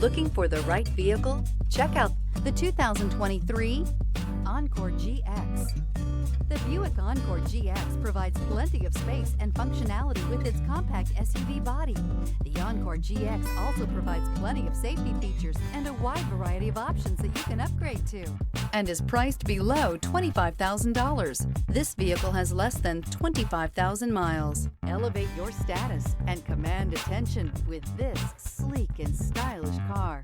Looking for the right vehicle? Check out the 2023 Encore GX. The Buick Encore GX provides plenty of space and functionality with its compact SUV body. The Encore GX also provides plenty of safety features and a wide variety of options that you can upgrade to, and is priced below $25,000. This vehicle has less than 25,000 miles. Elevate your status and command attention with this sleek and stylish car.